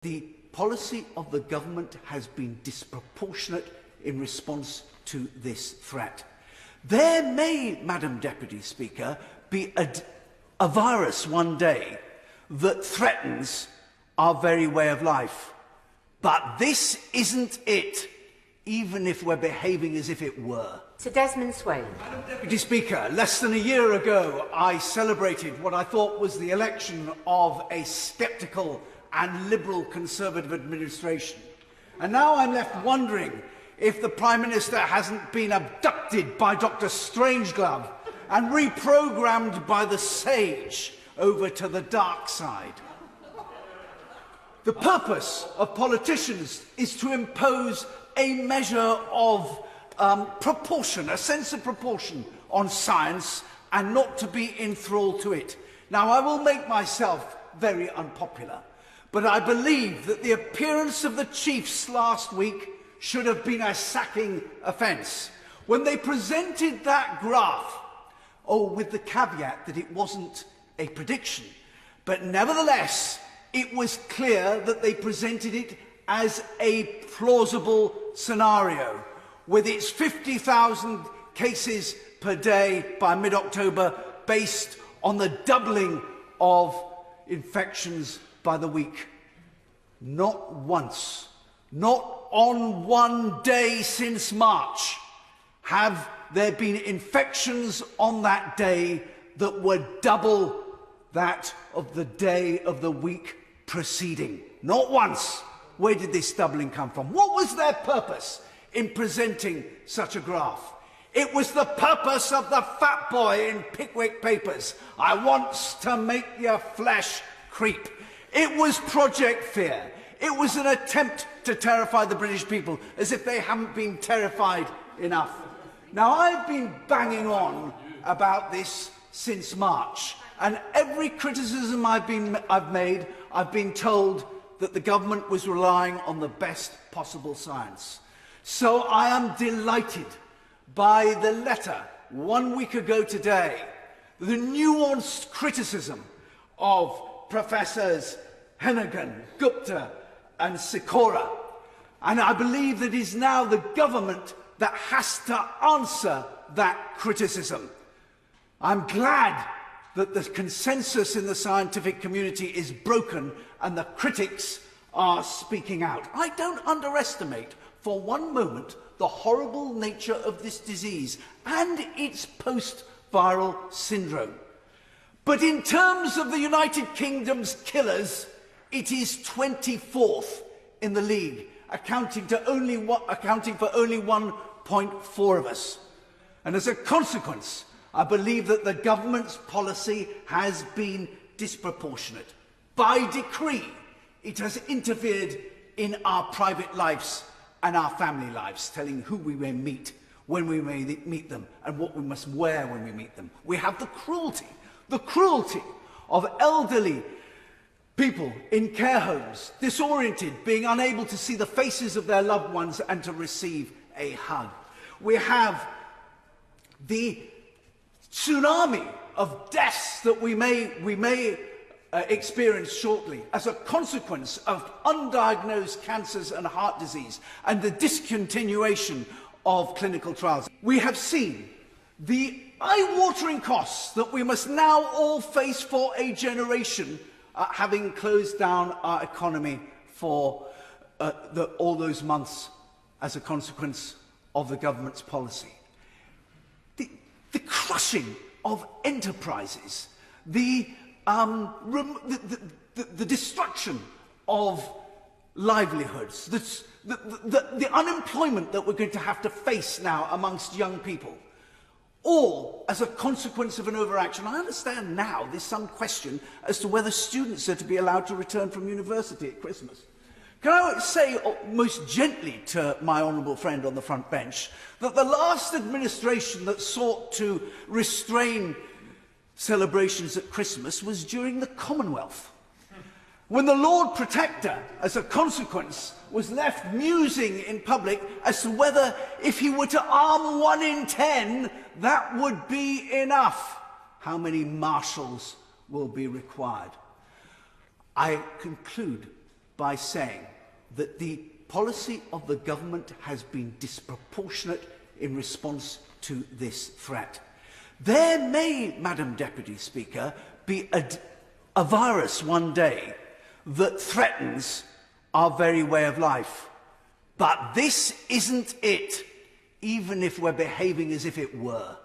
The policy of the government has been disproportionate in response to this threat. There may, Madam Deputy Speaker, be a virus one day that threatens our very way of life. But this isn't it, even if we're behaving as if it were. Sir Desmond Swayne. Madam Deputy Speaker, less than a year ago, I celebrated what I thought was the election of a sceptical and liberal Conservative administration. And now I'm left wondering if the Prime Minister hasn't been abducted by Dr. Strangeglove and reprogrammed by the sage over to the dark side. The purpose of politicians is to impose a measure of proportion, a sense of proportion on science, and not to be enthralled to it. Now, I will make myself very unpopular, but I believe that the appearance of the chiefs last week should have been a sacking offence. When they presented that graph, with the caveat that it wasn't a prediction, but nevertheless, it was clear that they presented it as a plausible scenario, with its 50,000 cases per day by mid-October, based on the doubling of infections by the week. Not once, not on one day since March, have there been infections on that day that were double that of the day of the week preceding. Not once. Where did this doubling come from? What was their purpose in presenting such a graph? It was the purpose of the fat boy in Pickwick Papers. I wants to make your flesh creep. It was Project Fear. It was an attempt to terrify the British people as if they haven't been terrified enough. Now, I've been banging on about this since March, and every criticism I've made, I've been told that the government was relying on the best possible science. So I am delighted by the letter 1 week ago today, the nuanced criticism of Professors Hennigan, Gupta and Sikora. And I believe that it is now the government that has to answer that criticism. I'm glad that the consensus in the scientific community is broken and the critics are speaking out. I don't underestimate for one moment the horrible nature of this disease and its post-viral syndrome. But in terms of the United Kingdom's killers, it is 24th in the league, accounting for only 1.4 of us. And as a consequence, I believe that the government's policy has been disproportionate. By decree, it has interfered in our private lives and our family lives, telling who we may meet, when we may meet them, and what we must wear when we meet them. We have the cruelty of elderly people in care homes, disoriented, being unable to see the faces of their loved ones and to receive a hug. We have the tsunami of deaths that we may experience shortly as a consequence of undiagnosed cancers and heart disease and the discontinuation of clinical trials. We have seen the eye-watering costs that we must now all face for a generation, having closed down our economy for all those months as a consequence of the government's policy. The crushing of enterprises, the destruction of livelihoods, the unemployment that we're going to have to face now amongst young people, all as a consequence of an overaction. I understand now there's some question as to whether students are to be allowed to return from university at Christmas. Can I say most gently to my honourable friend on the front bench that the last administration that sought to restrain celebrations at Christmas was during the Commonwealth, when the Lord Protector, as a consequence, was left musing in public as to whether, if he were to arm 1 in 10, that would be enough. How many marshals will be required? I conclude by saying that the policy of the government has been disproportionate in response to this threat. There may, Madam Deputy Speaker, be a virus one day that threatens our very way of life. But this isn't it, even if we're behaving as if it were.